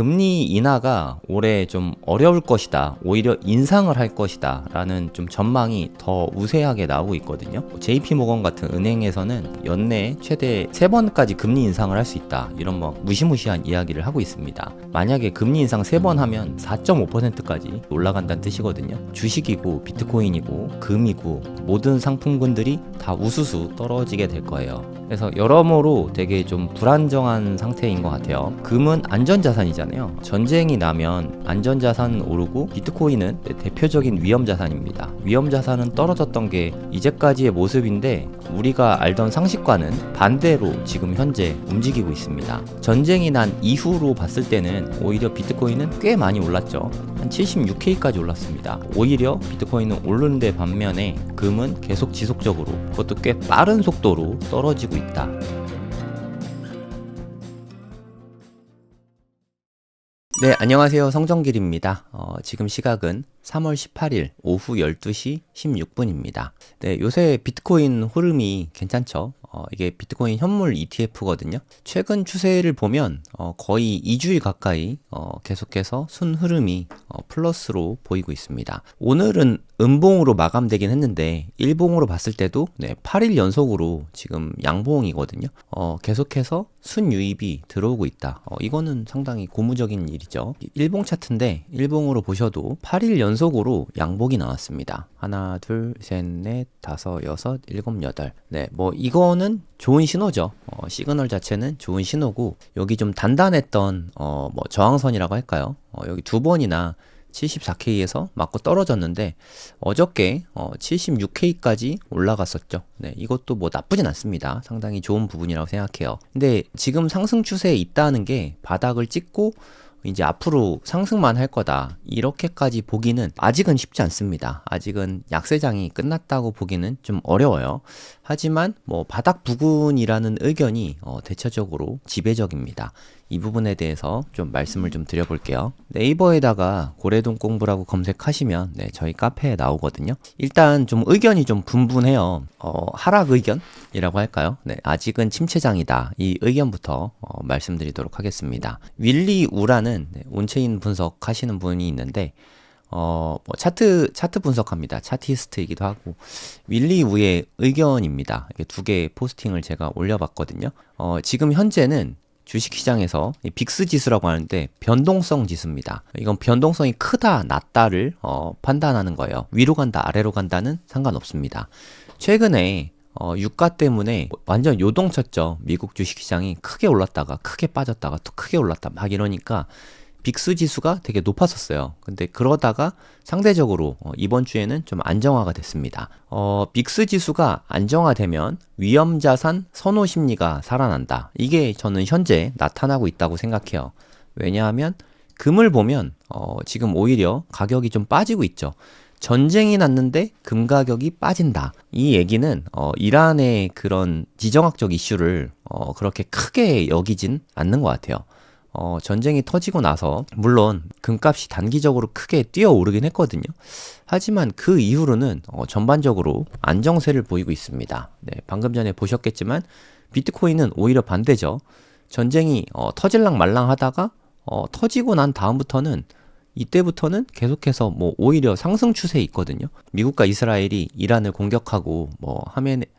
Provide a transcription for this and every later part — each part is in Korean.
금리 인하가 올해 좀 어려울 것이다, 오히려 인상을 할 것이다 라는 좀 전망이 더 우세하게 나오고 있거든요. JP모건 같은 은행에서는 연내 최대 3번까지 금리 인상을 할 수 있다, 이런 뭐 무시무시한 이야기를 하고 있습니다. 만약에 금리 인상 3번 하면 4.5%까지 올라간다는 뜻이거든요. 주식이고 비트코인이고 금이고 모든 상품군들이 다 우수수 떨어지게 될 거예요. 그래서 여러모로 되게 좀 불안정한 상태인 것 같아요. 금은 안전자산이잖아요. 전쟁이 나면 안전자산은 오르고 비트코인은 대표적인 위험자산입니다. 위험자산은 떨어졌던 게 이제까지의 모습인데 우리가 알던 상식과는 반대로 지금 현재 움직이고 있습니다. 전쟁이 난 이후로 봤을 때는 오히려 비트코인은 꽤 많이 올랐죠. 한 76K까지 올랐습니다. 오히려 비트코인은 오르는데 반면에 금은 계속 지속적으로, 그것도 꽤 빠른 속도로 떨어지고 있다. 네, 안녕하세요. 성정길입니다. 지금 시각은 3월 18일 오후 12시 16분입니다. 네, 요새 비트코인 흐름이 괜찮죠? 이게 비트코인 현물 ETF거든요. 최근 추세를 보면 거의 2주일 가까이 계속해서 순 흐름이 플러스로 보이고 있습니다. 오늘은 음봉으로 마감되긴 했는데 일봉으로 봤을 때도 8일 연속으로 지금 양봉이거든요. 계속해서 순유입이 들어오고 있다. 이거는 상당히 고무적인 일이죠. 일봉 차트인데 일봉으로 보셔도 8일 연속으로 양봉이 나왔습니다. 하나, 둘, 셋, 넷, 다섯, 여섯, 일곱, 여덟. 네, 뭐 이거는 좋은 신호죠. 시그널 자체는 좋은 신호고, 여기 좀 단단했던 뭐 저항선이라고 할까요? 여기 두 번이나 74K에서 맞고 떨어졌는데 어저께 76K까지 올라갔었죠. 네, 이것도 뭐 나쁘진 않습니다. 상당히 좋은 부분이라고 생각해요. 근데 지금 상승 추세에 있다는 게 바닥을 찍고 이제 앞으로 상승만 할 거다, 이렇게까지 보기는 아직은 쉽지 않습니다. 아직은 약세장이 끝났다고 보기는 좀 어려워요. 하지만 뭐 바닥 부근이라는 의견이 대체적으로 지배적입니다. 이 부분에 대해서 좀 말씀을 좀 드려볼게요. 네이버에다가 고래동 공부라고 검색하시면 저희 카페에 나오거든요. 일단 좀 의견이 좀 분분해요. 하락 의견이라고 할까요? 네, 아직은 침체장이다, 이 의견부터 말씀드리도록 하겠습니다. 윌리 우라는 온체인 분석하시는 분이 있는데 뭐 차트 분석합니다. 차티스트이기도 하고, 윌리 우의 의견입니다. 이게 두 개의 포스팅을 제가 올려봤거든요. 지금 현재는 주식시장에서 빅스 지수라고 하는데 변동성 지수입니다. 이건 변동성이 크다, 낮다를 판단하는 거예요. 위로 간다, 아래로 간다는 상관없습니다. 최근에 유가 때문에 완전 요동쳤죠. 미국 주식시장이 크게 올랐다가 크게 빠졌다가 또 크게 올랐다 막 이러니까 빅스 지수가 되게 높았었어요. 근데 그러다가 상대적으로 이번 주에는 좀 안정화가 됐습니다. 빅스 지수가 안정화되면 위험자산 선호 심리가 살아난다. 이게 저는 현재 나타나고 있다고 생각해요. 왜냐하면 금을 보면 지금 오히려 가격이 좀 빠지고 있죠. 전쟁이 났는데 금 가격이 빠진다. 이 얘기는 이란의 그런 지정학적 이슈를 그렇게 크게 여기진 않는 것 같아요. 전쟁이 터지고 나서 물론 금값이 단기적으로 크게 뛰어오르긴 했거든요. 하지만 그 이후로는 전반적으로 안정세를 보이고 있습니다. 네, 방금 전에 보셨겠지만 비트코인은 오히려 반대죠. 전쟁이 터질랑 말랑 하다가 터지고 난 다음부터는, 이때부터는 계속해서 뭐 오히려 상승 추세에 있거든요. 미국과 이스라엘이 이란을 공격하고 뭐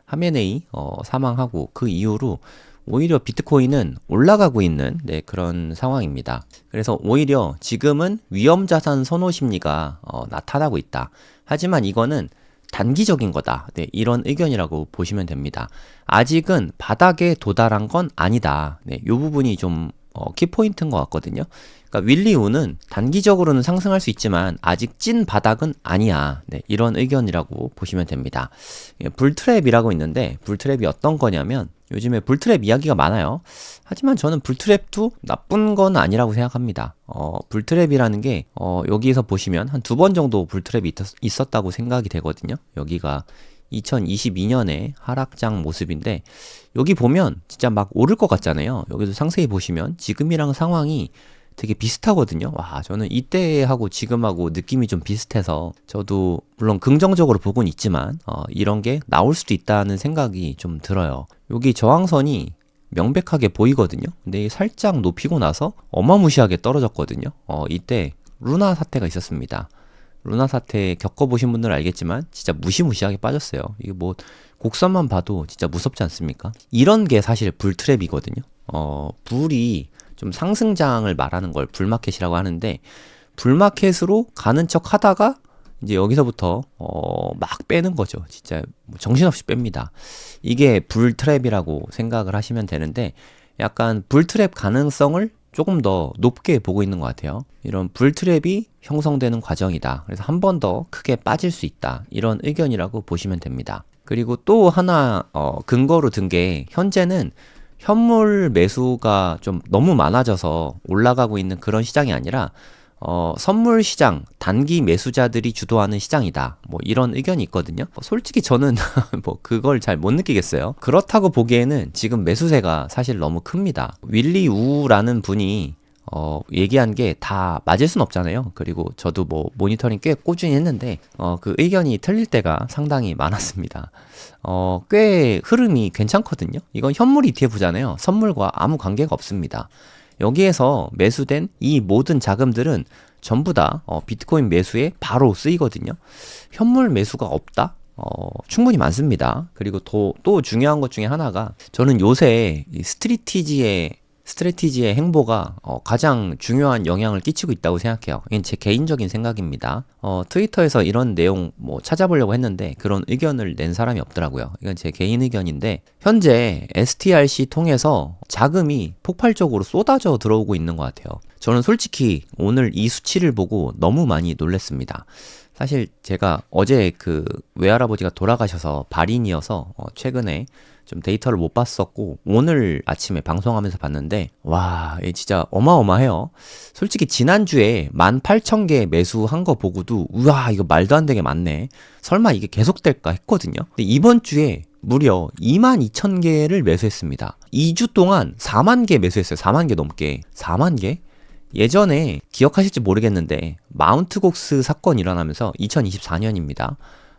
하메네이 사망하고 그 이후로 오히려 비트코인은 올라가고 있는 그런 상황입니다. 그래서 오히려 지금은 위험자산 선호 심리가 나타나고 있다. 하지만 이거는 단기적인 거다. 이런 의견이라고 보시면 됩니다. 아직은 바닥에 도달한 건 아니다. 이 부분이 좀 키포인트인 것 같거든요. 그러니까 윌리 우는 단기적으로는 상승할 수 있지만 아직 찐 바닥은 아니야. 이런 의견이라고 보시면 됩니다. 불트랩이라고 있는데, 불트랩이 어떤 거냐면, 요즘에 불트랩 이야기가 많아요. 하지만 저는 불트랩도 나쁜 건 아니라고 생각합니다. 불트랩이라는 게 여기에서 보시면 한 2번 정도 불트랩이 있었다고 생각이 되거든요. 여기가 2022년에 하락장 모습인데, 여기 보면 진짜 막 오를 것 같잖아요. 여기도 상세히 보시면 지금이랑 상황이 되게 비슷하거든요. 와, 저는 이때하고 지금하고 느낌이 좀 비슷해서 저도 물론 긍정적으로 보곤 있지만 이런 게 나올 수도 있다는 생각이 좀 들어요. 여기 저항선이 명백하게 보이거든요. 근데 살짝 높이고 나서 어마무시하게 떨어졌거든요. 이때 루나 사태가 있었습니다. 루나 사태 겪어보신 분들은 알겠지만 진짜 무시무시하게 빠졌어요. 이게 뭐 곡선만 봐도 진짜 무섭지 않습니까? 이런 게 사실 불트랩이거든요. 불이 좀 상승장을 말하는 걸 불마켓이라고 하는데, 불마켓으로 가는 척 하다가 이제 여기서부터 막 빼는 거죠. 진짜 정신없이 뺍니다. 이게 불트랩이라고 생각을 하시면 되는데, 약간 불트랩 가능성을 조금 더 높게 보고 있는 것 같아요. 이런 불트랩이 형성되는 과정이다. 그래서 한 번 더 크게 빠질 수 있다. 이런 의견이라고 보시면 됩니다. 그리고 또 하나 근거로 든 게, 현재는 현물 매수가 좀 너무 많아져서 올라가고 있는 그런 시장이 아니라 선물 시장, 단기 매수자들이 주도하는 시장이다. 뭐 이런 의견이 있거든요. 솔직히 저는 뭐 그걸 잘 못 느끼겠어요. 그렇다고 보기에는 지금 매수세가 사실 너무 큽니다. 윌리 우라는 분이 얘기한 게 다 맞을 순 없잖아요. 그리고 저도 뭐 모니터링 꽤 꾸준히 했는데 그 의견이 틀릴 때가 상당히 많았습니다. 꽤 흐름이 괜찮거든요. 이건 현물 ETF잖아요. 선물과 아무 관계가 없습니다. 여기에서 매수된 이 모든 자금들은 전부 다 비트코인 매수에 바로 쓰이거든요. 현물 매수가 없다? 충분히 많습니다. 그리고 또 중요한 것 중에 하나가, 저는 요새 이 스트래티지의 행보가 가장 중요한 영향을 끼치고 있다고 생각해요. 이건 제 개인적인 생각입니다. 트위터에서 이런 내용 뭐 찾아보려고 했는데 그런 의견을 낸 사람이 없더라고요. 이건 제 개인 의견인데, 현재 STRC 통해서 자금이 폭발적으로 쏟아져 들어오고 있는 것 같아요. 저는 솔직히 오늘 이 수치를 보고 너무 많이 놀랐습니다. 사실 제가 어제 그 외할아버지가 돌아가셔서 발인이어서 최근에 좀 데이터를 못 봤었고, 오늘 아침에 방송하면서 봤는데, 와, 진짜 어마어마해요. 솔직히 지난주에 18,000개 매수한 거 보고도 우와, 이거 말도 안 되게 많네, 설마 이게 계속될까 했거든요. 근데 이번 주에 무려 22,000개를 매수했습니다. 2주 동안 4만 개 매수했어요. 4만 개 넘게. 4만 개? 예전에 기억하실지 모르겠는데 마운트곡스 사건 일어나면서 2024년입니다.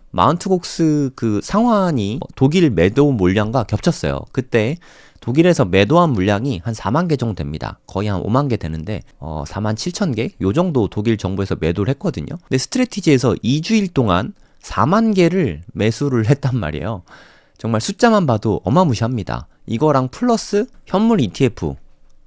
마운트곡스 그 상환이 독일 매도 물량과 겹쳤어요. 그때 독일에서 매도한 물량이 한 4만 개 정도 됩니다. 거의 한 5만 개 되는데 4만 7천 개? 요 정도 독일 정부에서 매도를 했거든요. 근데 스트래티지에서 2주일 동안 4만 개를 매수를 했단 말이에요. 정말 숫자만 봐도 어마무시합니다. 이거랑 플러스 현물 ETF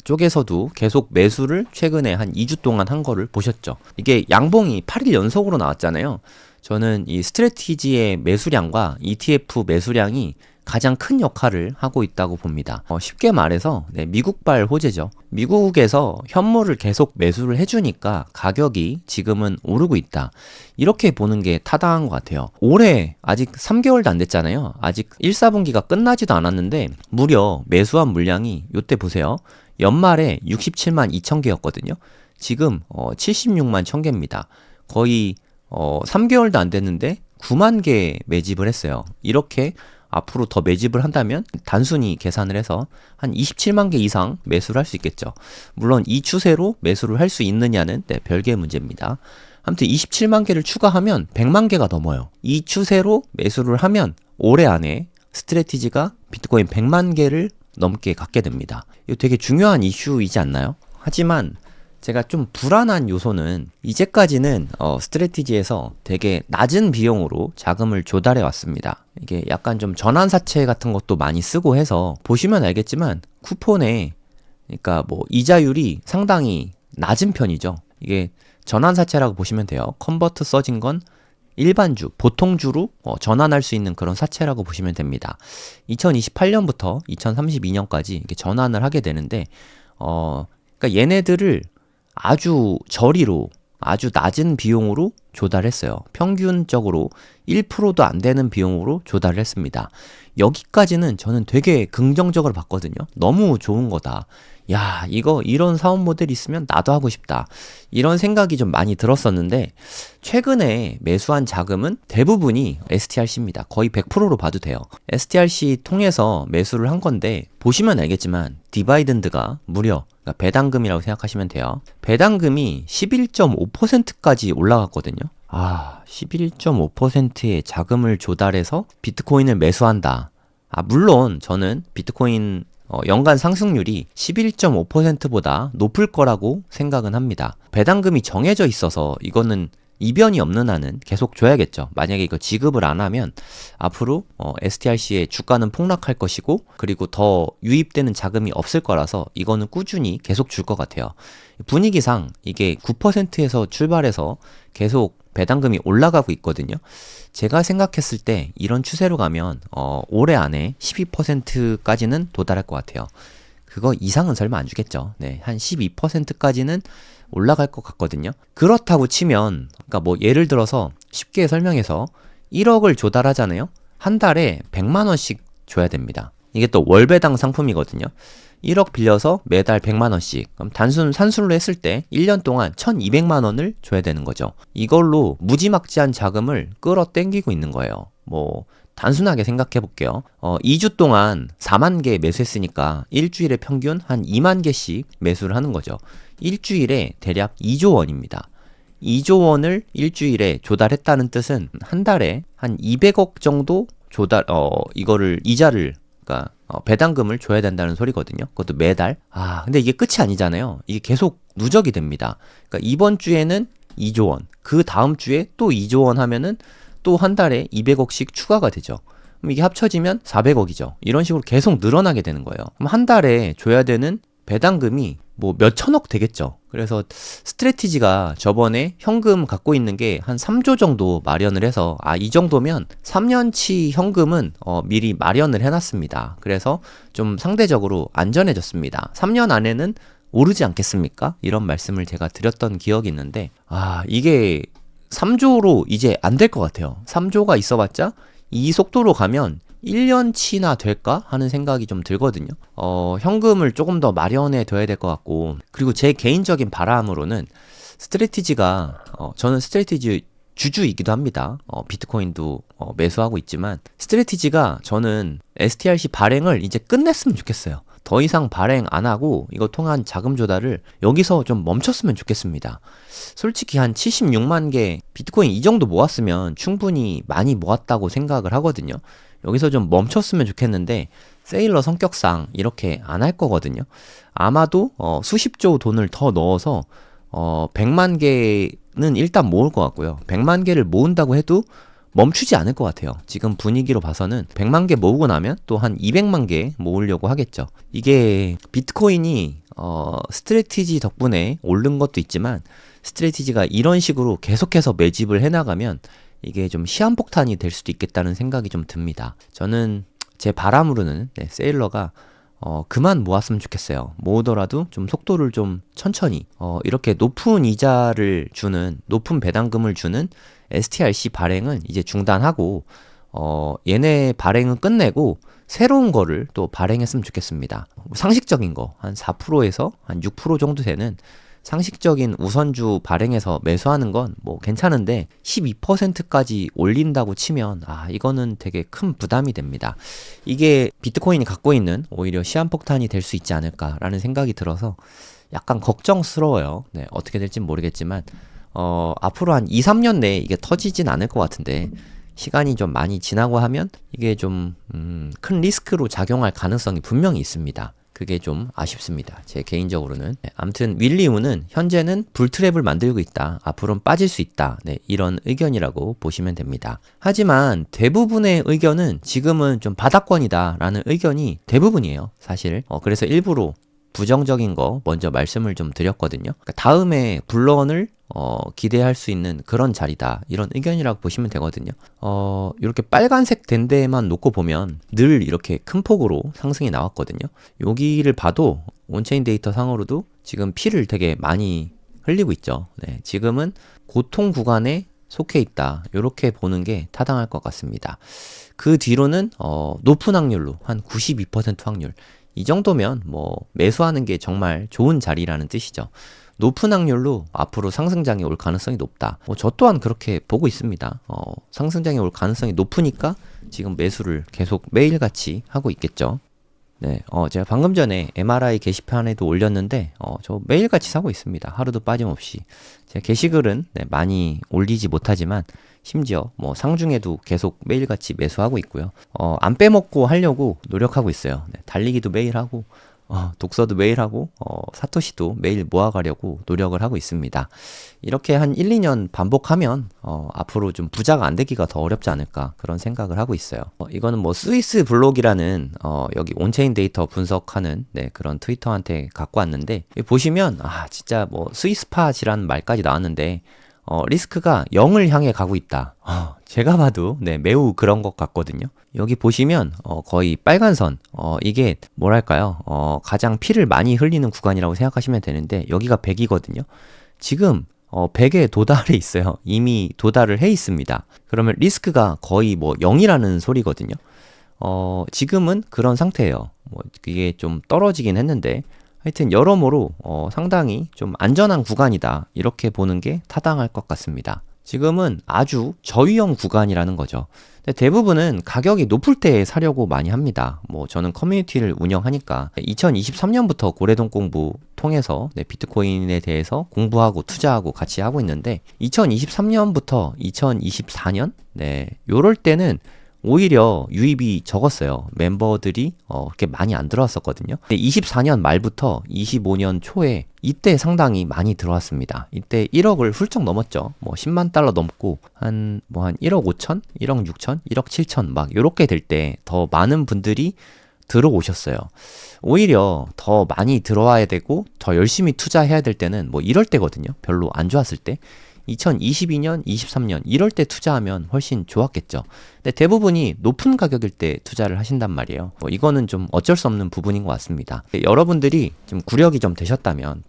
쪽에서도 계속 매수를 최근에 한 2주 동안 한 거를 보셨죠. 이게 양봉이 8일 연속으로 나왔잖아요. 저는 이 스트래티지의 매수량과 ETF 매수량이 가장 큰 역할을 하고 있다고 봅니다. 쉽게 말해서 미국발 호재죠. 미국에서 현물을 계속 매수를 해주니까 가격이 지금은 오르고 있다. 이렇게 보는 게 타당한 것 같아요. 올해 아직 3개월도 안 됐잖아요. 아직 1, 4분기가 끝나지도 않았는데 무려 매수한 물량이 요때 보세요. 연말에 67만 2천 개였거든요. 지금 76만 1천 개입니다. 거의 3개월도 안 됐는데 9만 개 매집을 했어요. 이렇게 앞으로 더 매집을 한다면 단순히 계산을 해서 한 27만 개 이상 매수를 할 수 있겠죠. 물론 이 추세로 매수를 할 수 있느냐는 별개의 문제입니다. 아무튼 27만 개를 추가하면 100만 개가 넘어요. 이 추세로 매수를 하면 올해 안에 스트래티지가 비트코인 100만 개를 넘게 갖게 됩니다. 이거 되게 중요한 이슈이지 않나요? 하지만 제가 좀 불안한 요소는, 이제까지는 스트래티지에서 되게 낮은 비용으로 자금을 조달해 왔습니다. 이게 약간 좀 전환사채 같은 것도 많이 쓰고 해서 보시면 알겠지만 쿠폰에, 그러니까 뭐 이자율이 상당히 낮은 편이죠. 이게 전환사채라고 보시면 돼요. 컨버트 써진 건 일반주, 보통주로 전환할 수 있는 그런 사채라고 보시면 됩니다. 2028년부터 2032년까지 이렇게 전환을 하게 되는데, 그러니까 얘네들을 아주 저리로, 아주 낮은 비용으로 조달했어요. 평균적으로 1%도 안 되는 비용으로 조달을 했습니다. 여기까지는 저는 되게 긍정적으로 봤거든요. 너무 좋은 거다. 야, 이런 사업 모델 있으면 나도 하고 싶다. 이런 생각이 좀 많이 들었었는데, 최근에 매수한 자금은 대부분이 STRC입니다. 거의 100%로 봐도 돼요. STRC 통해서 매수를 한 건데, 보시면 알겠지만 디바이던드가 무려, 그러니까 배당금이라고 생각하시면 돼요. 배당금이 11.5%까지 올라갔거든요. 11.5%의 자금을 조달해서 비트코인을 매수한다. 물론 저는 비트코인 연간 상승률이 11.5%보다 높을 거라고 생각은 합니다. 배당금이 정해져 있어서 이거는 이변이 없는 한은 계속 줘야겠죠. 만약에 이거 지급을 안 하면 앞으로 STRC의 주가는 폭락할 것이고, 그리고 더 유입되는 자금이 없을 거라서 이거는 꾸준히 계속 줄 것 같아요. 분위기상 이게 9%에서 출발해서 계속 배당금이 올라가고 있거든요. 제가 생각했을 때 이런 추세로 가면 올해 안에 12%까지는 도달할 것 같아요. 그거 이상은 설마 안 주겠죠. 네, 한 12%까지는 올라갈 것 같거든요. 그렇다고 치면, 그러니까 뭐 예를 들어서 쉽게 설명해서 1억을 조달하잖아요. 한 달에 100만 원씩 줘야 됩니다. 이게 또 월배당 상품이거든요. 1억 빌려서 매달 100만 원씩. 그럼 단순 산술로 했을 때 1년 동안 1200만 원을 줘야 되는 거죠. 이걸로 무지막지한 자금을 끌어당기고 있는 거예요. 뭐 단순하게 생각해 볼게요. 2주 동안 4만 개 매수했으니까 일주일에 평균 한 2만 개씩 매수를 하는 거죠. 일주일에 대략 2조 원입니다. 2조 원을 일주일에 조달했다는 뜻은 한 달에 한 200억 정도 이거를 이자를, 그러니까 배당금을 줘야 된다는 소리거든요. 그것도 매달. 근데 이게 끝이 아니잖아요. 이게 계속 누적이 됩니다. 그러니까 이번 주에는 2조 원, 그 다음 주에 또 2조 원 하면은 또 한 달에 200억씩 추가가 되죠. 그럼 이게 합쳐지면 400억이죠. 이런 식으로 계속 늘어나게 되는 거예요. 그럼 한 달에 줘야 되는 배당금이 뭐 몇천억 되겠죠. 그래서 스트래티지가 저번에 현금 갖고 있는 게 한 3조 정도 마련을 해서 이 정도면 3년치 현금은 미리 마련을 해놨습니다. 그래서 좀 상대적으로 안전해졌습니다. 3년 안에는 오르지 않겠습니까? 이런 말씀을 제가 드렸던 기억이 있는데 이게 3조로 이제 안 될 것 같아요. 3조가 있어봤자 이 속도로 가면 1년치나 될까 하는 생각이 좀 들거든요. 현금을 조금 더 마련해 둬야 될 것 같고, 그리고 제 개인적인 바람으로는 스트래티지가 저는 스트래티지 주주이기도 합니다. 비트코인도 매수하고 있지만 스트래티지가 저는 STRC 발행을 이제 끝냈으면 좋겠어요. 더 이상 발행 안 하고 이거 통한 자금 조달을 여기서 좀 멈췄으면 좋겠습니다. 솔직히 한 76만 개 비트코인 이 정도 모았으면 충분히 많이 모았다고 생각을 하거든요. 여기서 좀 멈췄으면 좋겠는데 세일러 성격상 이렇게 안 할 거거든요. 아마도 수십조 돈을 더 넣어서 100만 개는 일단 모을 것 같고요. 100만 개를 모은다고 해도 멈추지 않을 것 같아요. 지금 분위기로 봐서는 100만 개 모으고 나면 또 한 200만 개 모으려고 하겠죠. 이게 비트코인이 스트래티지 덕분에 오른 것도 있지만, 스트래티지가 이런 식으로 계속해서 매집을 해나가면 이게 좀 시한폭탄이 될 수도 있겠다는 생각이 좀 듭니다. 저는 제 바람으로는 세일러가 그만 모았으면 좋겠어요. 모으더라도 좀 속도를 좀 천천히, 이렇게 높은 이자를 주는, 높은 배당금을 주는 STRC 발행은 이제 중단하고 얘네 발행은 끝내고 새로운 거를 또 발행했으면 좋겠습니다. 상식적인 거 한 4%에서 한 6% 정도 되는 상식적인 우선주 발행해서 매수하는 건 뭐 괜찮은데 12%까지 올린다고 치면 이거는 되게 큰 부담이 됩니다. 이게 비트코인이 갖고 있는 오히려 시한폭탄이 될 수 있지 않을까라는 생각이 들어서 약간 걱정스러워요. 어떻게 될지 모르겠지만 앞으로 한 2, 3년 내에 이게 터지진 않을 것 같은데, 시간이 좀 많이 지나고 하면 이게 좀 큰 리스크로 작용할 가능성이 분명히 있습니다. 그게 좀 아쉽습니다. 제 개인적으로는. 아무튼 윌리우는 현재는 불트랩을 만들고 있다. 앞으로는 빠질 수 있다. 이런 의견이라고 보시면 됩니다. 하지만 대부분의 의견은 지금은 좀 바닥권이다 라는 의견이 대부분이에요. 사실. 그래서 일부러 부정적인 거 먼저 말씀을 좀 드렸거든요. 그러니까 다음에 불런을 기대할 수 있는 그런 자리다, 이런 의견이라고 보시면 되거든요. 이렇게 빨간색 된 데만 놓고 보면 늘 이렇게 큰 폭으로 상승이 나왔거든요. 여기를 봐도 온체인 데이터 상으로도 지금 피를 되게 많이 흘리고 있죠. 지금은 고통 구간에 속해 있다, 이렇게 보는 게 타당할 것 같습니다. 그 뒤로는 높은 확률로 한 92% 확률, 이 정도면 뭐 매수하는 게 정말 좋은 자리라는 뜻이죠. 높은 확률로 앞으로 상승장에 올 가능성이 높다. 저 또한 그렇게 보고 있습니다. 상승장에 올 가능성이 높으니까 지금 매수를 계속 매일같이 하고 있겠죠. 네, 제가 방금 전에 MRI 게시판에도 올렸는데, 저 매일같이 사고 있습니다. 하루도 빠짐없이. 제가 게시글은 네, 많이 올리지 못하지만, 심지어 뭐 상중에도 계속 매일같이 매수하고 있고요. 안 빼먹고 하려고 노력하고 있어요. 네, 달리기도 매일 하고, 독서도 매일 하고, 사토시도 매일 모아가려고 노력을 하고 있습니다. 이렇게 한 1, 2년 반복하면, 앞으로 좀 부자가 안 되기가 더 어렵지 않을까, 그런 생각을 하고 있어요. 이거는 뭐 스위스 블록이라는, 여기 온체인 데이터 분석하는, 네, 그런 트위터한테 갖고 왔는데, 여기 보시면, 진짜 뭐 스위스팟이라는 말까지 나왔는데, 리스크가 0을 향해 가고 있다. 제가 봐도 네, 매우 그런 것 같거든요. 여기 보시면 거의 빨간 선, 이게 뭐랄까요? 가장 피를 많이 흘리는 구간이라고 생각하시면 되는데 여기가 100이거든요. 지금 100에 도달해 있어요. 이미 도달을 해 있습니다. 그러면 리스크가 거의 뭐 0이라는 소리거든요. 지금은 그런 상태예요. 뭐 이게 좀 떨어지긴 했는데 하여튼 여러모로 상당히 좀 안전한 구간이다 이렇게 보는 게 타당할 것 같습니다. 지금은 아주 저위험 구간이라는 거죠. 근데 대부분은 가격이 높을 때 사려고 많이 합니다. 뭐 저는 커뮤니티를 운영하니까 2023년부터 고래동 공부 통해서 네, 비트코인에 대해서 공부하고 투자하고 같이 하고 있는데 2023년부터 2024년 네, 요럴 때는 오히려 유입이 적었어요. 멤버들이 그렇게 많이 안 들어왔었거든요. 근데 24년 말부터 25년 초에 이때 상당히 많이 들어왔습니다. 이때 1억을 훌쩍 넘었죠. 뭐 10만 달러 넘고 한 1억 5천, 1억 6천, 1억 7천 막 요렇게 될 때 더 많은 분들이 들어오셨어요. 오히려 더 많이 들어와야 되고 더 열심히 투자해야 될 때는 뭐 이럴 때거든요. 별로 안 좋았을 때. 2022년, 23년 이럴 때 투자하면 훨씬 좋았겠죠. 근데 대부분이 높은 가격일 때 투자를 하신단 말이에요. 이거는 좀 어쩔 수 없는 부분인 것 같습니다. 여러분들이 좀 구력이 좀 되셨다면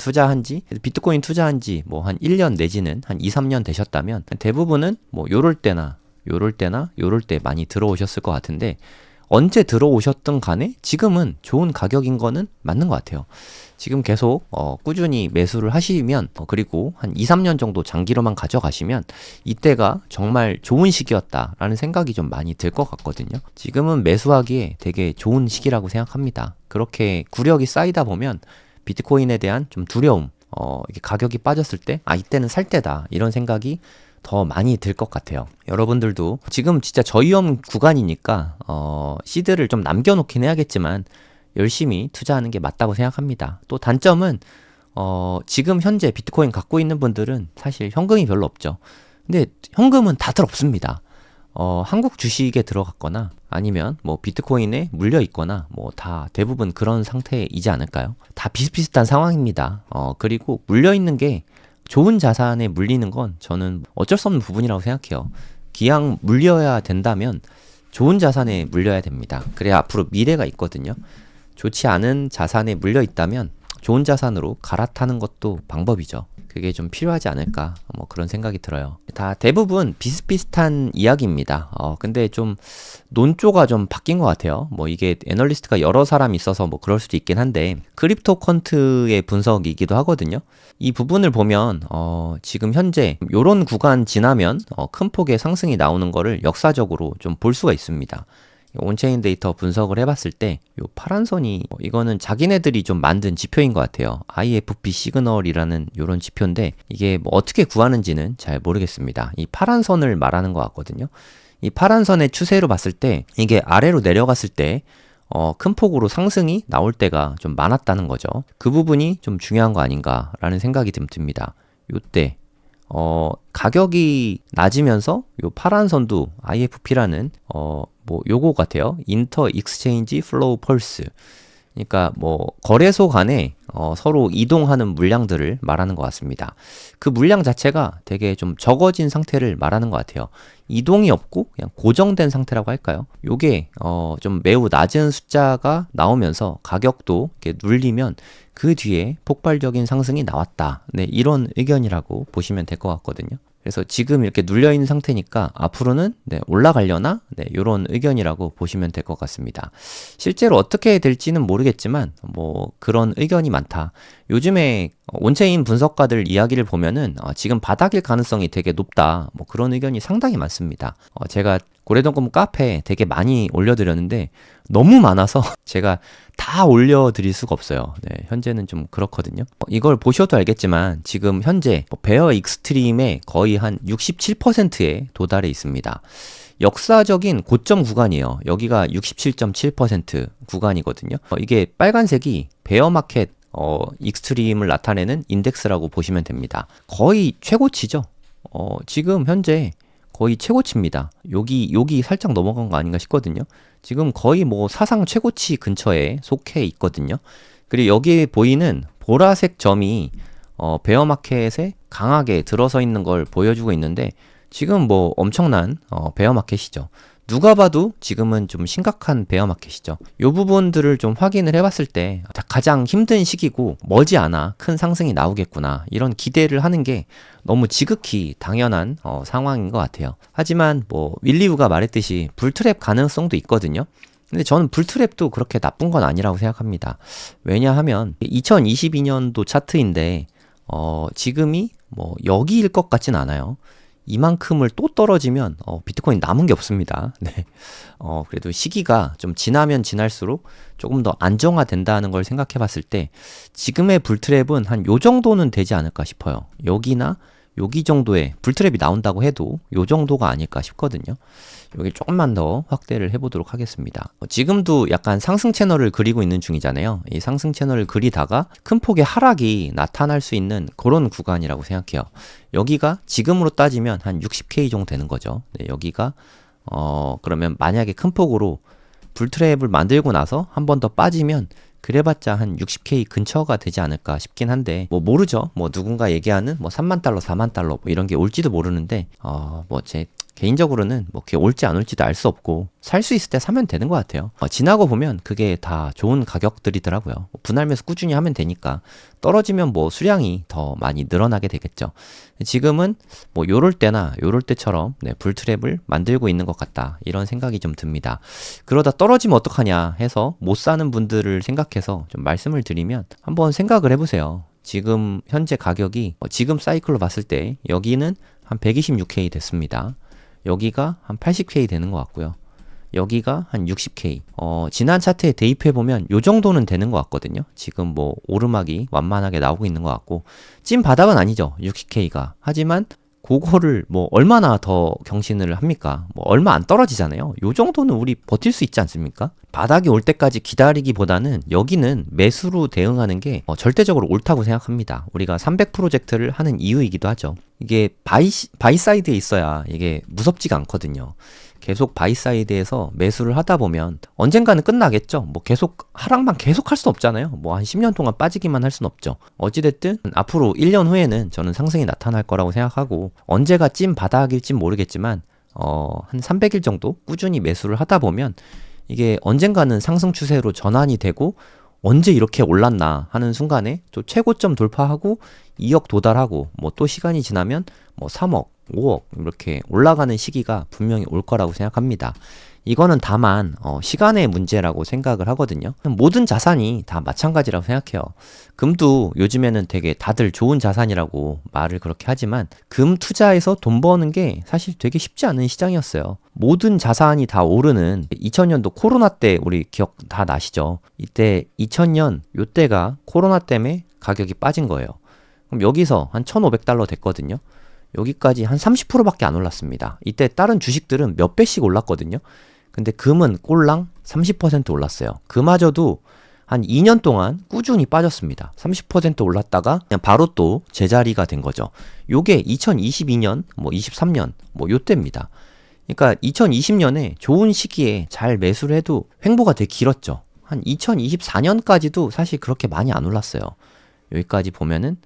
비트코인 투자한 지 뭐 한 1년 내지는 한 2, 3년 되셨다면 대부분은 뭐 요럴 때나 요럴 때 많이 들어오셨을 것 같은데 언제 들어오셨든 간에 지금은 좋은 가격인 거는 맞는 것 같아요. 지금 계속 꾸준히 매수를 하시면 그리고 한 2, 3년 정도 장기로만 가져가시면 이때가 정말 좋은 시기였다라는 생각이 좀 많이 들 것 같거든요. 지금은 매수하기에 되게 좋은 시기라고 생각합니다. 그렇게 구력이 쌓이다 보면 비트코인에 대한 좀 두려움, 이게 가격이 빠졌을 때 이때는 살 때다 이런 생각이 더 많이 들 것 같아요. 여러분들도 지금 진짜 저위험 구간이니까 시드를 좀 남겨놓긴 해야겠지만 열심히 투자하는 게 맞다고 생각합니다. 또 단점은 지금 현재 비트코인 갖고 있는 분들은 사실 현금이 별로 없죠. 근데 현금은 다들 없습니다. 한국 주식에 들어갔거나 아니면 뭐 비트코인에 물려 있거나 뭐 다 대부분 그런 상태이지 않을까요? 다 비슷비슷한 상황입니다. 그리고 물려 있는 게 좋은 자산에 물리는 건 저는 어쩔 수 없는 부분이라고 생각해요. 기왕 물려야 된다면 좋은 자산에 물려야 됩니다. 그래야 앞으로 미래가 있거든요. 좋지 않은 자산에 물려 있다면 좋은 자산으로 갈아타는 것도 방법이죠. 그게 좀 필요하지 않을까 뭐 그런 생각이 들어요. 다 대부분 비슷비슷한 이야기입니다. 근데 좀 논조가 좀 바뀐 것 같아요. 뭐 이게 애널리스트가 여러 사람이 있어서 뭐 그럴 수도 있긴 한데 크립토 퀀트의 분석이기도 하거든요. 이 부분을 보면 지금 현재 요런 구간 지나면 큰 폭의 상승이 나오는 거를 역사적으로 좀 볼 수가 있습니다. 온체인 데이터 분석을 해봤을 때 요 파란 선이 이거는 자기네들이 좀 만든 지표인 것 같아요. IFP 시그널이라는 요런 지표인데 이게 뭐 어떻게 구하는지는 잘 모르겠습니다. 이 파란 선을 말하는 것 같거든요. 이 파란 선의 추세로 봤을 때 이게 아래로 내려갔을 때 큰 폭으로 상승이 나올 때가 좀 많았다는 거죠. 그 부분이 좀 중요한 거 아닌가라는 생각이 좀 듭니다. 요때 가격이 낮으면서 요 파란 선도 IFP라는 뭐 요거 같아요. 인터 익스체인지 플로우 펄스. 그러니까 뭐 거래소 간에 서로 이동하는 물량들을 말하는 것 같습니다. 그 물량 자체가 되게 좀 적어진 상태를 말하는 것 같아요. 이동이 없고 그냥 고정된 상태라고 할까요? 요게 좀 매우 낮은 숫자가 나오면서 가격도 이렇게 눌리면 그 뒤에 폭발적인 상승이 나왔다. 네, 이런 의견이라고 보시면 될 것 같거든요. 그래서 지금 이렇게 눌려있는 상태니까 앞으로는 네, 올라가려나? 네, 이런 의견이라고 보시면 될 것 같습니다. 실제로 어떻게 될지는 모르겠지만 뭐 그런 의견이 많다. 요즘에 온체인 분석가들 이야기를 보면은 지금 바닥일 가능성이 되게 높다. 뭐 그런 의견이 상당히 많습니다. 제가 고래동금 카페 되게 많이 올려드렸는데 너무 많아서 제가 다 올려드릴 수가 없어요. 네, 현재는 좀 그렇거든요. 이걸 보셔도 알겠지만 지금 현재 베어 익스트림의 거의 한 67%에 도달해 있습니다. 역사적인 고점 구간이에요. 여기가 67.7% 구간이거든요. 이게 빨간색이 베어마켓 익스트림을 나타내는 인덱스라고 보시면 됩니다. 거의 최고치죠. 지금 현재 거의 최고치입니다. 여기 살짝 넘어간 거 아닌가 싶거든요. 지금 거의 뭐 사상 최고치 근처에 속해 있거든요. 그리고 여기에 보이는 보라색 점이 베어마켓에 강하게 들어서 있는 걸 보여주고 있는데 지금 뭐 엄청난 베어마켓이죠. 누가 봐도 지금은 좀 심각한 베어마켓이죠. 이 부분들을 좀 확인을 해봤을 때 가장 힘든 시기고 머지않아 큰 상승이 나오겠구나 이런 기대를 하는 게 너무 지극히 당연한 상황인 것 같아요. 하지만 뭐 윌리우가 말했듯이 불트랩 가능성도 있거든요. 근데 저는 불트랩도 그렇게 나쁜 건 아니라고 생각합니다. 왜냐하면 2022년도 차트인데 지금이 뭐 여기일 것 같진 않아요. 이만큼을 또 떨어지면 비트코인 남은 게 없습니다. 네. 그래도 시기가 좀 지나면 지날수록 조금 더 안정화된다는 걸 생각해 봤을 때 지금의 불트랩은 한 요 정도는 되지 않을까 싶어요. 여기나 여기 정도의 불트랩이 나온다고 해도 요 정도가 아닐까 싶거든요. 여기 조금만 더 확대를 해보도록 하겠습니다. 지금도 약간 상승 채널을 그리고 있는 중이잖아요. 이 상승 채널을 그리다가 큰 폭의 하락이 나타날 수 있는 그런 구간이라고 생각해요. 여기가 지금으로 따지면 한 60K 정도 되는 거죠. 네, 여기가 그러면 만약에 큰 폭으로 불트랩을 만들고 나서 한 번 더 빠지면 그래봤자 한 60K 근처가 되지 않을까 싶긴 한데 뭐 모르죠. 뭐 누군가 얘기하는 뭐 3만 달러, 4만 달러 뭐 이런 게 올지도 모르는데 뭐 제 개인적으로는 뭐 그게 올지 안 올지도 알 수 없고 살 수 있을 때 사면 되는 것 같아요. 지나고 보면 그게 다 좋은 가격들이더라고요. 분할매수 꾸준히 하면 되니까 떨어지면 뭐 수량이 더 많이 늘어나게 되겠죠. 지금은 뭐 요럴 때나 요럴 때처럼 네, 불트랩을 만들고 있는 것 같다 이런 생각이 좀 듭니다. 그러다 떨어지면 어떡하냐 해서 못 사는 분들을 생각해서 좀 말씀을 드리면 한번 생각을 해보세요. 지금 현재 가격이 지금 사이클로 봤을 때 여기는 한 126K 됐습니다. 여기가 한 80K 되는 것 같고요. 여기가 한 60K. 지난 차트에 대입해보면 요 정도는 되는 것 같거든요. 지금 뭐 오르막이 완만하게 나오고 있는 것 같고 찐 바닥은 아니죠. 60K가. 하지만 그거를 뭐 얼마나 더 경신을 합니까? 뭐 얼마 안 떨어지잖아요. 요 정도는 우리 버틸 수 있지 않습니까? 바닥이 올 때까지 기다리기보다는 여기는 매수로 대응하는 게 절대적으로 옳다고 생각합니다. 우리가 300 프로젝트를 하는 이유이기도 하죠. 이게 바이 사이드에 있어야 이게 무섭지가 않거든요. 계속 바이 사이드에서 매수를 하다 보면 언젠가는 끝나겠죠. 뭐 계속 하락만 계속 할 순 없잖아요. 뭐 한 10년 동안 빠지기만 할 순 없죠. 어찌됐든 앞으로 1년 후에는 저는 상승이 나타날 거라고 생각하고 언제가 찐 바닥일진 모르겠지만 한 300일 정도 꾸준히 매수를 하다 보면 이게 언젠가는 상승 추세로 전환이 되고 언제 이렇게 올랐나 하는 순간에 또 최고점 돌파하고 2억 도달하고 뭐 또 시간이 지나면 뭐 3억, 5억 이렇게 올라가는 시기가 분명히 올 거라고 생각합니다. 이거는 다만 시간의 문제라고 생각을 하거든요. 모든 자산이 다 마찬가지라고 생각해요. 금도 요즘에는 되게 다들 좋은 자산이라고 말을 그렇게 하지만 금 투자해서 돈 버는 게 사실 되게 쉽지 않은 시장이었어요. 모든 자산이 다 오르는 2000년도 코로나 때 우리 기억 다 나시죠? 이때 2000년 요때가 코로나 때문에 가격이 빠진 거예요. 그럼 여기서 한 1500달러 됐거든요. 여기까지 한 30%밖에 안 올랐습니다. 이때 다른 주식들은 몇 배씩 올랐거든요. 근데 금은 꼴랑 30% 올랐어요. 그마저도 한 2년 동안 꾸준히 빠졌습니다. 30% 올랐다가 그냥 바로 또 제자리가 된 거죠. 요게 2022년, 뭐 23년, 뭐 요때입니다. 그러니까 2020년에 좋은 시기에 잘 매수를 해도 횡보가 되게 길었죠. 한 2024년까지도 사실 그렇게 많이 안 올랐어요. 여기까지 보면은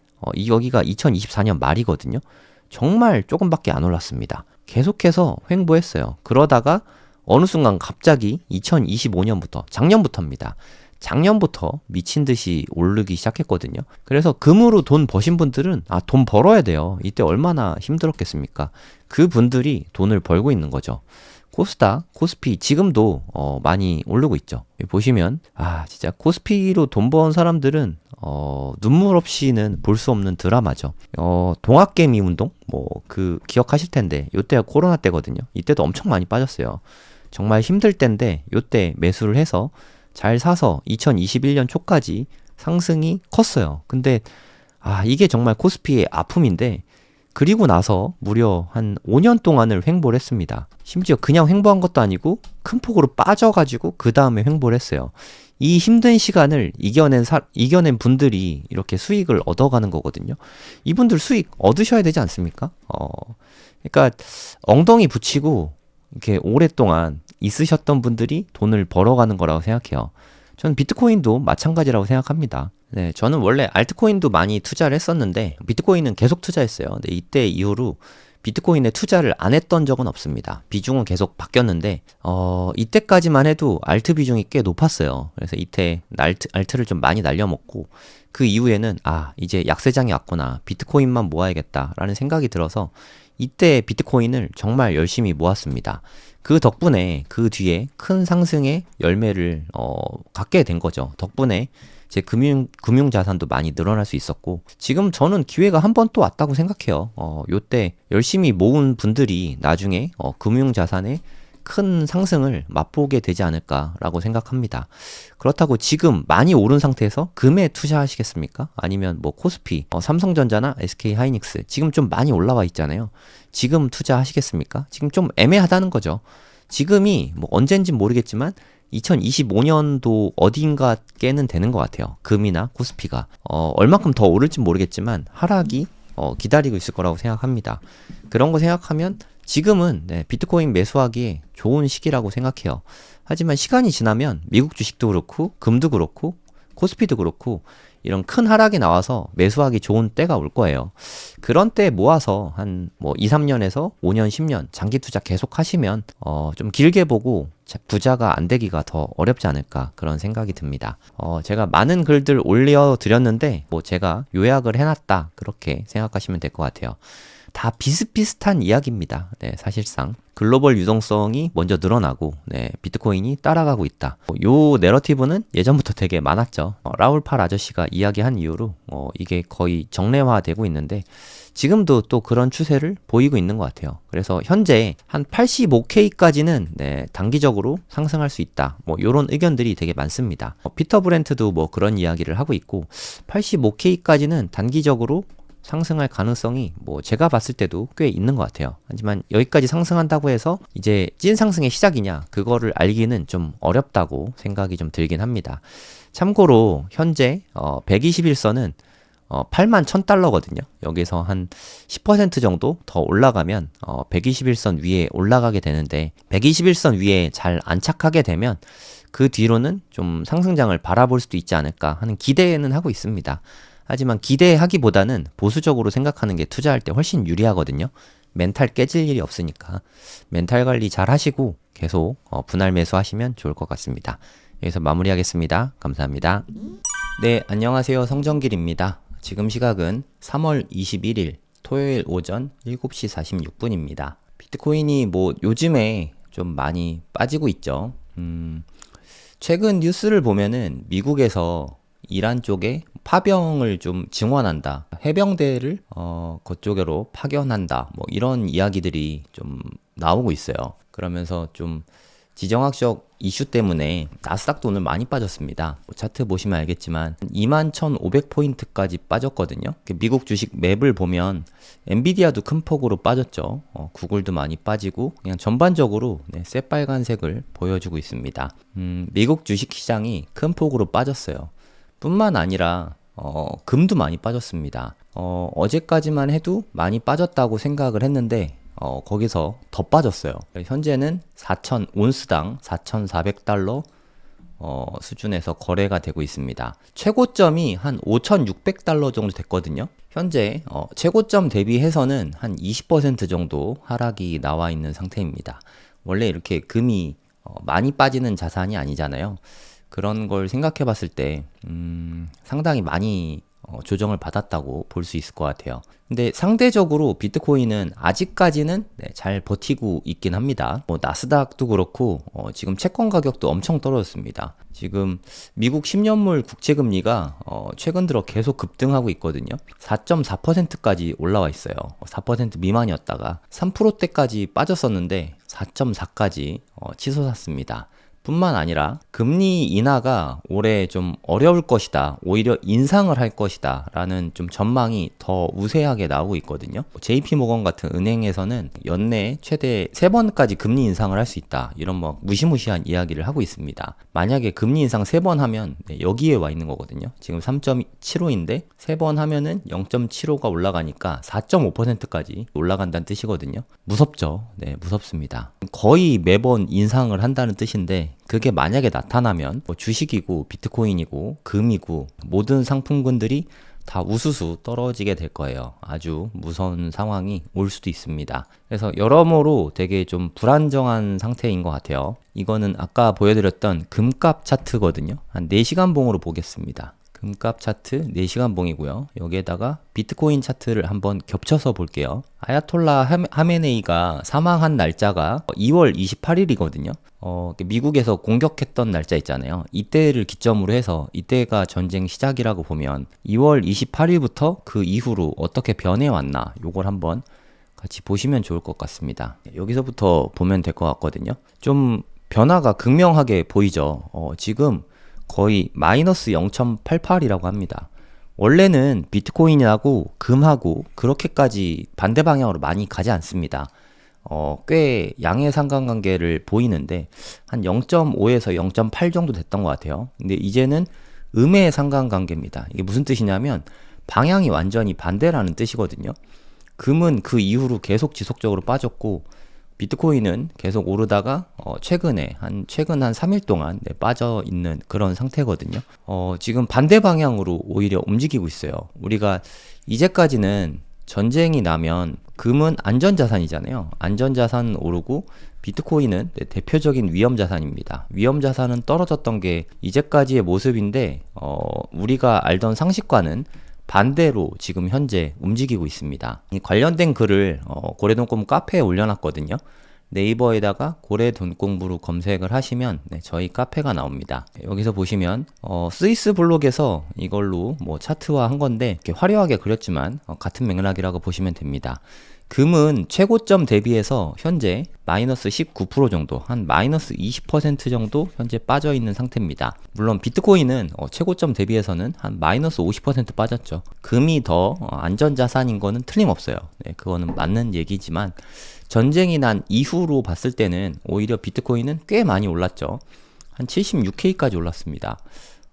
여기가 2024년 말이거든요. 정말 조금밖에 안 올랐습니다. 계속해서 횡보했어요. 그러다가 어느 순간 갑자기 2025년부터 작년부터입니다. 작년부터 미친 듯이 오르기 시작했거든요. 그래서 금으로 돈 버신 분들은 돈 벌어야 돼요. 이때 얼마나 힘들었겠습니까? 그 분들이 돈을 벌고 있는 거죠. 코스닥, 코스피 지금도 많이 오르고 있죠. 보시면 진짜 코스피로 돈 번 사람들은 눈물 없이는 볼 수 없는 드라마죠. 동학개미 운동? 기억하실 텐데, 요때가 코로나 때거든요. 이때도 엄청 많이 빠졌어요. 정말 힘들 때인데, 요때 매수를 해서 잘 사서 2021년 초까지 상승이 컸어요. 근데, 이게 정말 코스피의 아픔인데, 그리고 나서 무려 한 5년 동안을 횡보를 했습니다. 심지어 그냥 횡보한 것도 아니고 큰 폭으로 빠져가지고 그 다음에 횡보를 했어요. 이 힘든 시간을 이겨낸 분들이 이렇게 수익을 얻어가는 거거든요. 이분들 수익 얻으셔야 되지 않습니까? 그러니까 엉덩이 붙이고 이렇게 오랫동안 있으셨던 분들이 돈을 벌어가는 거라고 생각해요. 저는 비트코인도 마찬가지라고 생각합니다. 네, 저는 원래 알트코인도 많이 투자를 했었는데 비트코인은 계속 투자했어요. 근데 이때 이후로 비트코인에 투자를 안 했던 적은 없습니다. 비중은 계속 바뀌었는데 이때까지만 해도 알트 비중이 꽤 높았어요. 그래서 이때 알트를 좀 많이 날려먹고 그 이후에는 이제 약세장이 왔구나. 비트코인만 모아야겠다라는 생각이 들어서 이때 비트코인을 정말 열심히 모았습니다. 그 덕분에 그 뒤에 큰 상승의 열매를 갖게 된 거죠. 덕분에 제 금융 자산도 많이 늘어날 수 있었고 지금 저는 기회가 한 번 또 왔다고 생각해요. 요때 열심히 모은 분들이 나중에 금융 자산의 큰 상승을 맛보게 되지 않을까라고 생각합니다. 그렇다고 지금 많이 오른 상태에서 금에 투자하시겠습니까? 아니면 코스피, 삼성전자나 SK하이닉스 지금 좀 많이 올라와 있잖아요. 지금 투자하시겠습니까? 지금 좀 애매하다는 거죠. 지금이 언젠진 모르겠지만 2025년도 어딘가께는 되는 것 같아요. 금이나 코스피가 얼마큼 더 오를지 모르겠지만 하락이 기다리고 있을 거라고 생각합니다. 그런 거 생각하면 지금은 비트코인 매수하기에 좋은 시기라고 생각해요. 하지만 시간이 지나면 미국 주식도 그렇고 금도 그렇고 코스피도 그렇고 이런 큰 하락이 나와서 매수하기 좋은 때가 올 거예요. 그런 때 모아서 한 2, 3년에서 5년, 10년 장기 투자 계속 하시면 좀 길게 보고 부자가 안 되기가 더 어렵지 않을까 그런 생각이 듭니다. 제가 많은 글들 올려드렸는데 제가 요약을 해놨다 그렇게 생각하시면 될 것 같아요. 다 비슷비슷한 이야기입니다. 네, 사실상 글로벌 유동성이 먼저 늘어나고 비트코인이 따라가고 있다. 요 내러티브는 예전부터 되게 많았죠. 라울 팔 아저씨가 이야기한 이후로 이게 거의 정례화되고 있는데 지금도 또 그런 추세를 보이고 있는 것 같아요. 그래서 현재 한 85K까지는 단기적으로 상승할 수 있다. 요런 의견들이 되게 많습니다. 피터 브렌트도 그런 이야기를 하고 있고 85K까지는 단기적으로 상승할 가능성이 제가 봤을 때도 꽤 있는 것 같아요. 하지만 여기까지 상승한다고 해서 이제 찐 상승의 시작이냐 그거를 알기는 좀 어렵다고 생각이 좀 들긴 합니다. 참고로 현재 121선은 81,000달러거든요. 여기서 한 10% 정도 더 올라가면 121선 위에 올라가게 되는데 121선 위에 잘 안착하게 되면 그 뒤로는 좀 상승장을 바라볼 수도 있지 않을까 하는 기대는 하고 있습니다. 하지만 기대하기보다는 보수적으로 생각하는 게 투자할 때 훨씬 유리하거든요. 멘탈 깨질 일이 없으니까 멘탈 관리 잘 하시고 계속 분할 매수하시면 좋을 것 같습니다. 여기서 마무리하겠습니다. 감사합니다. 네, 안녕하세요. 성정길입니다. 지금 시각은 3월 21일 토요일 오전 7시 46분입니다. 비트코인이 요즘에 좀 많이 빠지고 있죠. 최근 뉴스를 보면은 미국에서 이란 쪽에 파병을 좀 증원한다. 해병대를 그쪽으로 파견한다. 이런 이야기들이 좀 나오고 있어요. 그러면서 좀 지정학적 이슈 때문에 나스닥도 오늘 많이 빠졌습니다. 차트 보시면 알겠지만 21,500포인트까지 빠졌거든요. 미국 주식 맵을 보면 엔비디아도 큰 폭으로 빠졌죠. 구글도 많이 빠지고 그냥 전반적으로 새빨간색을 보여주고 있습니다. 미국 주식 시장이 큰 폭으로 빠졌어요. 뿐만 아니라 금도 많이 빠졌습니다. 어제까지만 해도 많이 빠졌다고 생각을 했는데 거기서 더 빠졌어요. 현재는 온스당 4,400달러 수준에서 거래가 되고 있습니다. 최고점이 한 5,600달러 정도 됐거든요. 현재 최고점 대비해서는 한 20% 정도 하락이 나와 있는 상태입니다. 원래 이렇게 금이 많이 빠지는 자산이 아니잖아요. 그런 걸 생각해 봤을 때 상당히 많이 조정을 받았다고 볼 수 있을 것 같아요. 근데 상대적으로 비트코인은 아직까지는 잘 버티고 있긴 합니다. 나스닥도 그렇고 지금 채권 가격도 엄청 떨어졌습니다. 지금 미국 10년물 국채금리가 최근 들어 계속 급등하고 있거든요. 4.4%까지 올라와 있어요. 4% 미만이었다가 3%대까지 빠졌었는데 4.4까지 치솟았습니다. 뿐만 아니라 금리 인하가 올해 좀 어려울 것이다, 오히려 인상을 할 것이다 라는 좀 전망이 더 우세하게 나오고 있거든요. JP모건 같은 은행에서는 연내 최대 3번까지 금리 인상을 할 수 있다, 이런 뭐 무시무시한 이야기를 하고 있습니다. 만약에 금리 인상 3번 하면 여기에 와 있는 거거든요. 지금 3.75인데 3번 하면은 0.75가 올라가니까 4.5%까지 올라간다는 뜻이거든요. 무섭죠. 네, 무섭습니다. 거의 매번 인상을 한다는 뜻인데, 그게 만약에 나타나면 주식이고 비트코인이고 금이고 모든 상품군들이 다 우수수 떨어지게 될 거예요. 아주 무서운 상황이 올 수도 있습니다. 그래서 여러모로 되게 좀 불안정한 상태인 것 같아요. 이거는 아까 보여드렸던 금값 차트거든요. 한 4시간 봉으로 보겠습니다. 금값 차트 4시간 봉이고요. 여기에다가 비트코인 차트를 한번 겹쳐서 볼게요. 아야톨라 하메네이가 사망한 날짜가 2월 28일이거든요. 미국에서 공격했던 날짜 있잖아요. 이때를 기점으로 해서 이때가 전쟁 시작이라고 보면 2월 28일부터 그 이후로 어떻게 변해왔나, 요걸 한번 같이 보시면 좋을 것 같습니다. 여기서부터 보면 될 것 같거든요. 좀 변화가 극명하게 보이죠. 지금 거의 마이너스 0.88이라고 합니다. 원래는 비트코인하고 금하고 그렇게까지 반대 방향으로 많이 가지 않습니다. 꽤 양의 상관관계를 보이는데 한 0.5에서 0.8 정도 됐던 것 같아요. 근데 이제는 음의 상관관계입니다. 이게 무슨 뜻이냐면 방향이 완전히 반대라는 뜻이거든요. 금은 그 이후로 계속 지속적으로 빠졌고, 비트코인은 계속 오르다가 최근 한 3일 동안 빠져 있는 그런 상태거든요. 지금 반대 방향으로 오히려 움직이고 있어요. 우리가 이제까지는 전쟁이 나면 금은 안전자산이잖아요. 안전자산은 오르고 비트코인은 대표적인 위험자산입니다. 위험자산은 떨어졌던 게 이제까지의 모습인데 우리가 알던 상식과는 반대로 지금 현재 움직이고 있습니다. 이 관련된 글을 고래돈공부 카페에 올려놨거든요. 네이버에다가 고래돈공부로 검색을 하시면 저희 카페가 나옵니다. 여기서 보시면 스위스 블록에서 이걸로 뭐 차트화 한 건데 이렇게 화려하게 그렸지만 같은 맥락이라고 보시면 됩니다. 금은 최고점 대비해서 현재 마이너스 19% 정도, 한 마이너스 20% 정도 현재 빠져 있는 상태입니다. 물론 비트코인은 최고점 대비해서는 한 마이너스 50% 빠졌죠. 금이 더 안전자산인 거는 틀림없어요. 네, 그거는 맞는 얘기지만 전쟁이 난 이후로 봤을 때는 오히려 비트코인은 꽤 많이 올랐죠. 한 76K까지 올랐습니다.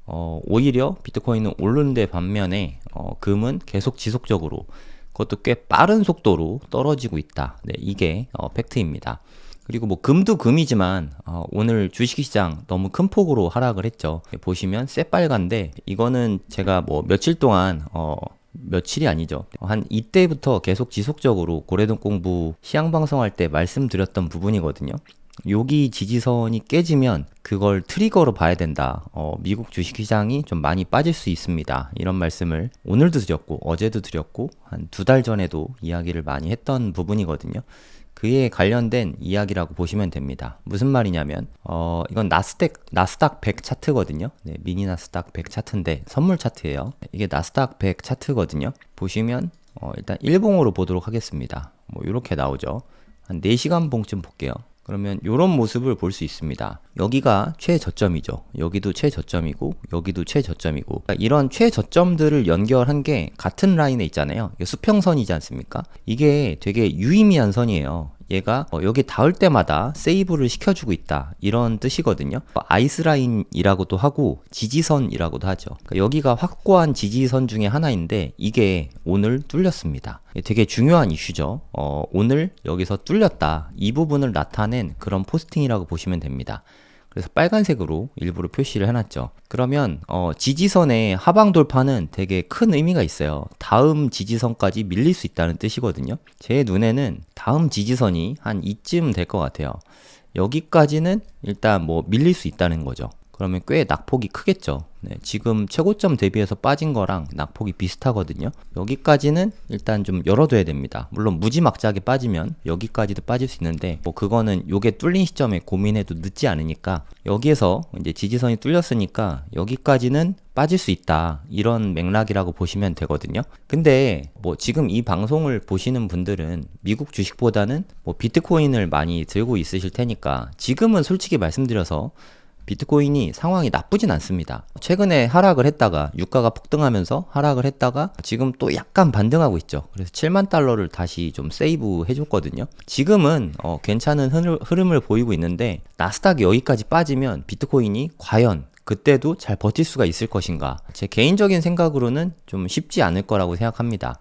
오히려 비트코인은 오르는데 반면에 금은 계속 지속적으로, 그것도 꽤 빠른 속도로 떨어지고 있다. 네, 이게 팩트입니다. 그리고 뭐 금도 금이지만 오늘 주식시장 너무 큰 폭으로 하락을 했죠. 보시면 새빨간데 이거는 제가 뭐 며칠 동안 며칠이 아니죠. 한 이때부터 계속 지속적으로 고래돈공부 시향방송할 때 말씀드렸던 부분이거든요. 여기 지지선이 깨지면 그걸 트리거로 봐야 된다. 미국 주식시장이 좀 많이 빠질 수 있습니다. 이런 말씀을 오늘도 드렸고 어제도 드렸고 한 2달 전에도 이야기를 많이 했던 부분이거든요. 그에 관련된 이야기라고 보시면 됩니다. 무슨 말이냐면 이건 나스닥 100 차트거든요. 네, 미니 나스닥 100 차트인데 선물 차트예요. 이게 나스닥 100 차트거든요. 보시면 일단 일봉으로 보도록 하겠습니다. 뭐 이렇게 나오죠. 한 4시간 봉쯤 볼게요. 그러면 이런 모습을 볼 수 있습니다. 여기가 최저점이죠. 여기도 최저점이고 여기도 최저점이고, 그러니까 이런 최저점들을 연결한 게 같은 라인에 있잖아요. 이게 수평선이지 않습니까? 이게 되게 유의미한 선이에요. 얘가 여기 닿을 때마다 세이브를 시켜주고 있다, 이런 뜻이거든요. 아이스라인이라고도 하고 지지선이라고도 하죠. 그러니까 여기가 확고한 지지선 중에 하나인데 이게 오늘 뚫렸습니다. 되게 중요한 이슈죠. 오늘 여기서 뚫렸다, 이 부분을 나타낸 그런 포스팅이라고 보시면 됩니다. 그래서 빨간색으로 일부러 표시를 해놨죠. 그러면 지지선의 하방 돌파는 되게 큰 의미가 있어요. 다음 지지선까지 밀릴 수 있다는 뜻이거든요. 제 눈에는 다음 지지선이 한 이쯤 될 것 같아요. 여기까지는 일단 뭐 밀릴 수 있다는 거죠. 그러면 꽤 낙폭이 크겠죠. 네, 지금 최고점 대비해서 빠진 거랑 낙폭이 비슷하거든요. 여기까지는 일단 좀 열어둬야 됩니다. 물론 무지막지하게 빠지면 여기까지도 빠질 수 있는데 뭐 그거는 요게 뚫린 시점에 고민해도 늦지 않으니까 여기에서 이제 지지선이 뚫렸으니까 여기까지는 빠질 수 있다, 이런 맥락이라고 보시면 되거든요. 근데 뭐 지금 이 방송을 보시는 분들은 미국 주식보다는 뭐 비트코인을 많이 들고 있으실 테니까 지금은 솔직히 말씀드려서 비트코인이 상황이 나쁘진 않습니다. 최근에 하락을 했다가 유가가 폭등하면서 하락을 했다가 지금 또 약간 반등하고 있죠. 그래서 7만 달러를 다시 좀 세이브 해줬거든요. 지금은 괜찮은 흐름을 보이고 있는데 나스닥이 여기까지 빠지면 비트코인이 과연 그때도 잘 버틸 수가 있을 것인가? 제 개인적인 생각으로는 좀 쉽지 않을 거라고 생각합니다.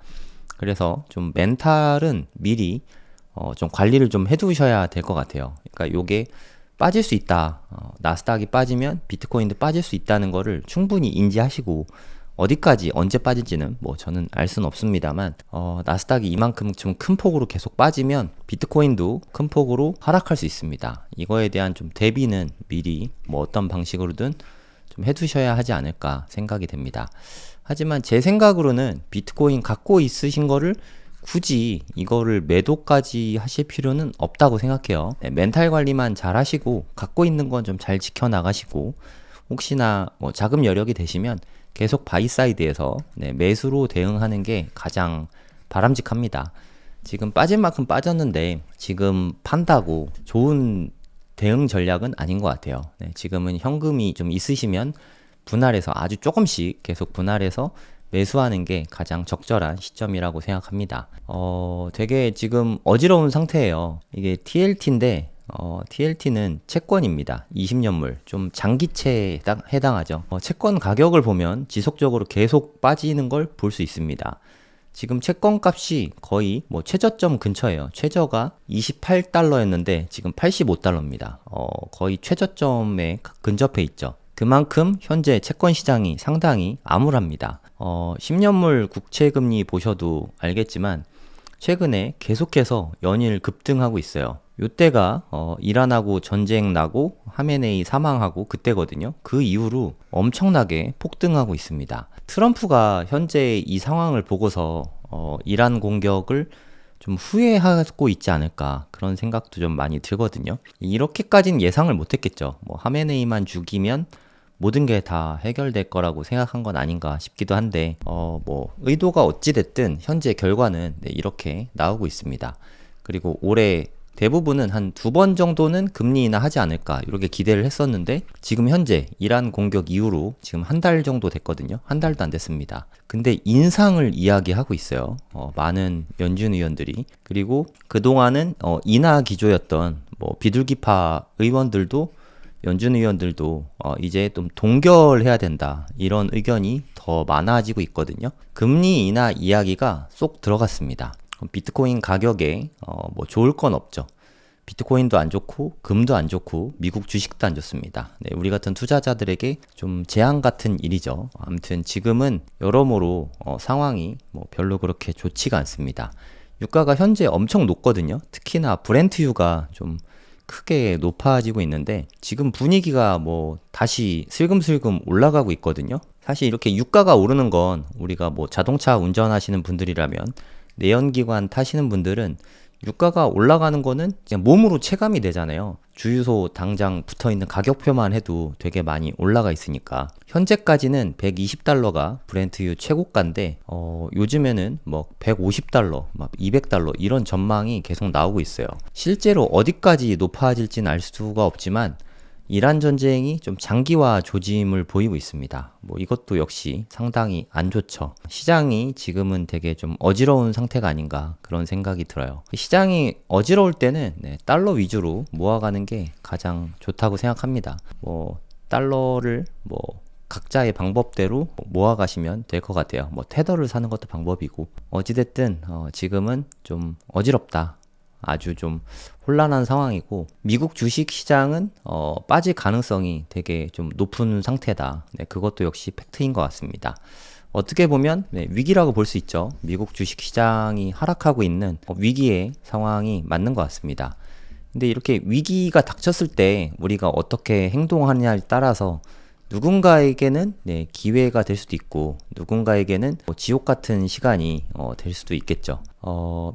그래서 좀 멘탈은 미리 좀 관리를 좀 해두셔야 될 것 같아요. 그러니까 요게 빠질 수 있다. 나스닥이 빠지면 비트코인도 빠질 수 있다는 거를 충분히 인지하시고 어디까지 언제 빠질지는 뭐 저는 알 수는 없습니다만 나스닥이 이만큼 좀 큰 폭으로 계속 빠지면 비트코인도 큰 폭으로 하락할 수 있습니다. 이거에 대한 좀 대비는 미리 뭐 어떤 방식으로든 좀 해두셔야 하지 않을까 생각이 됩니다. 하지만 제 생각으로는 비트코인 갖고 있으신 거를 굳이 이거를 매도까지 하실 필요는 없다고 생각해요. 네, 멘탈 관리만 잘 하시고 갖고 있는 건 좀 잘 지켜나가시고 혹시나 뭐 자금 여력이 되시면 계속 바이사이드에서 매수로 대응하는 게 가장 바람직합니다. 지금 빠질 만큼 빠졌는데 지금 판다고 좋은 대응 전략은 아닌 것 같아요. 네, 지금은 현금이 좀 있으시면 분할해서 아주 조금씩 계속 분할해서 매수하는 게 가장 적절한 시점이라고 생각합니다. 되게 지금 어지러운 상태예요. 이게 TLT인데 TLT는 채권입니다. 20년물 좀 장기채에 해당하죠. 채권 가격을 보면 지속적으로 계속 빠지는 걸 볼 수 있습니다. 지금 채권 값이 거의 뭐 최저점 근처예요. 최저가 28달러였는데 지금 85달러입니다. 거의 최저점에 근접해 있죠. 그만큼 현재 채권 시장이 상당히 암울합니다. 10년물 국채금리 보셔도 알겠지만 최근에 계속해서 연일 급등하고 있어요. 요때가 이란하고 전쟁 나고 하메네이 사망하고 그때거든요. 그 이후로 엄청나게 폭등하고 있습니다. 트럼프가 현재 이 상황을 보고서 이란 공격을 좀 후회하고 있지 않을까, 그런 생각도 좀 많이 들거든요. 이렇게까지는 예상을 못했겠죠. 뭐 하메네이만 죽이면 모든 게 다 해결될 거라고 생각한 건 아닌가 싶기도 한데 뭐 의도가 어찌됐든 현재 결과는 이렇게 나오고 있습니다. 그리고 올해 대부분은 한 2번 정도는 금리 인하 하지 않을까 이렇게 기대를 했었는데 지금 현재 이란 공격 이후로 지금 한 달 정도 됐거든요. 한 달도 안 됐습니다. 근데 인상을 이야기하고 있어요. 많은 연준 의원들이. 그리고 그동안은 인하 기조였던 뭐 비둘기파 의원들도, 연준 의원들도 이제 좀 동결해야 된다, 이런 의견이 더 많아지고 있거든요. 금리 인하 이야기가 쏙 들어갔습니다. 비트코인 가격에 뭐 좋을 건 없죠. 비트코인도 안 좋고 금도 안 좋고 미국 주식도 안 좋습니다. 네, 우리 같은 투자자들에게 좀 재앙 같은 일이죠. 아무튼 지금은 여러모로 상황이 뭐 별로 그렇게 좋지가 않습니다. 유가가 현재 엄청 높거든요. 특히나 브렌트유가 좀 크게 높아지고 있는데 지금 분위기가 뭐 다시 슬금슬금 올라가고 있거든요. 사실 이렇게 유가가 오르는 건 우리가 뭐 자동차 운전하시는 분들이라면, 내연기관 타시는 분들은 유가가 올라가는 거는 그냥 몸으로 체감이 되잖아요. 주유소 당장 붙어있는 가격표만 해도 되게 많이 올라가 있으니까. 현재까지는 120달러가 브렌트유 최고가인데 요즘에는 뭐 150달러, 막 200달러 이런 전망이 계속 나오고 있어요. 실제로 어디까지 높아질지는 알 수가 없지만 이란 전쟁이 좀 장기화 조짐을 보이고 있습니다. 뭐 이것도 역시 상당히 안 좋죠. 시장이 지금은 되게 좀 어지러운 상태가 아닌가, 그런 생각이 들어요. 시장이 어지러울 때는 달러 위주로 모아가는 게 가장 좋다고 생각합니다. 뭐 달러를 뭐 각자의 방법대로 모아가시면 될 것 같아요. 뭐 테더를 사는 것도 방법이고, 어찌됐든 지금은 좀 어지럽다. 아주 좀 혼란한 상황이고, 미국 주식 시장은 빠질 가능성이 되게 좀 높은 상태다. 그것도 역시 팩트인 것 같습니다. 어떻게 보면 위기라고 볼 수 있죠. 미국 주식 시장이 하락하고 있는 위기의 상황이 맞는 것 같습니다. 근데 이렇게 위기가 닥쳤을 때 우리가 어떻게 행동하느냐에 따라서 누군가에게는 기회가 될 수도 있고 누군가에게는 뭐 지옥 같은 시간이 될 수도 있겠죠.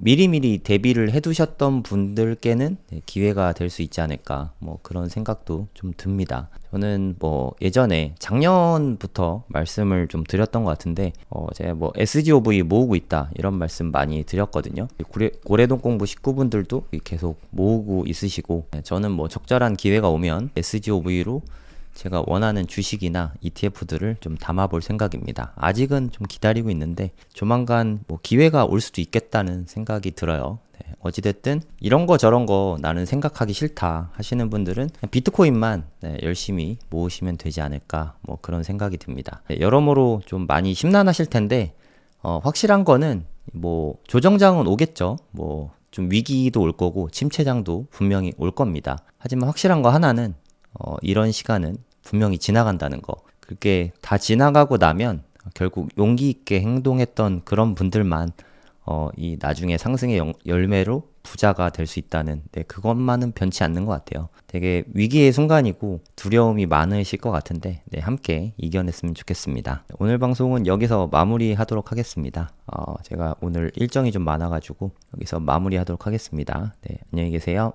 미리미리 대비를 해두셨던 분들께는 기회가 될 수 있지 않을까 뭐 그런 생각도 좀 듭니다. 저는 뭐 예전에 작년부터 말씀을 좀 드렸던 것 같은데 제가 뭐 SGOV 모으고 있다 이런 말씀 많이 드렸거든요. 고래동 공부 식구분들도 계속 모으고 있으시고 저는 뭐 적절한 기회가 오면 SGOV로 제가 원하는 주식이나 ETF들을 좀 담아볼 생각입니다. 아직은 좀 기다리고 있는데 조만간 뭐 기회가 올 수도 있겠다는 생각이 들어요. 어찌됐든 이런 거 저런 거 나는 생각하기 싫다 하시는 분들은 비트코인만 열심히 모으시면 되지 않을까 뭐 그런 생각이 듭니다. 여러모로 좀 많이 심란하실 텐데 확실한 거는 뭐 조정장은 오겠죠. 뭐 좀 위기도 올 거고 침체장도 분명히 올 겁니다. 하지만 확실한 거 하나는 이런 시간은 분명히 지나간다는 거. 그게 다 지나가고 나면 결국 용기 있게 행동했던 그런 분들만 이 나중에 상승의 열매로 부자가 될 수 있다는 그것만은 변치 않는 것 같아요. 되게 위기의 순간이고 두려움이 많으실 것 같은데 함께 이겨냈으면 좋겠습니다. 오늘 방송은 여기서 마무리하도록 하겠습니다. 제가 오늘 일정이 좀 많아가지고 여기서 마무리하도록 하겠습니다. 안녕히 계세요.